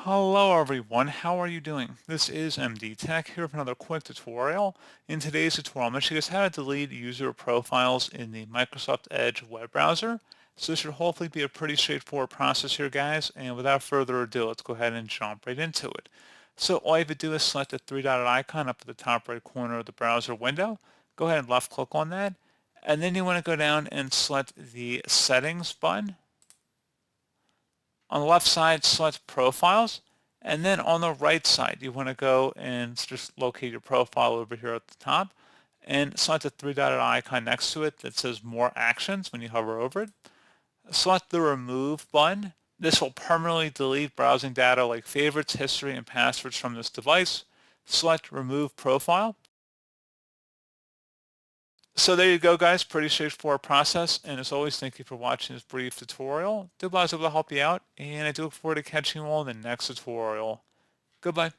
Hello everyone, how are you doing? This is MD Tech here with another quick tutorial. In today's tutorial, I'm going to show you guys how to delete user profiles in the Microsoft Edge web browser. So this should hopefully be a pretty straightforward process here, guys, and without further ado, let's go ahead and jump right into it. So all you have to do is select the three-dotted icon up at the top right corner of the browser window. Go ahead and left click on that, and then you want to go down and select the settings button. On the left side, select Profiles, and then on the right side, you want to go and just locate your profile over here at the top, and select the three-dotted icon next to it that says More Actions when you hover over it. Select the Remove button. This will permanently delete browsing data like favorites, history, and passwords from this device. Select Remove Profile. So there you go, guys. Pretty straightforward process. And as always, thank you for watching this brief tutorial. Do glad I was able to help you out. And I do look forward to catching you all in the next tutorial. Goodbye.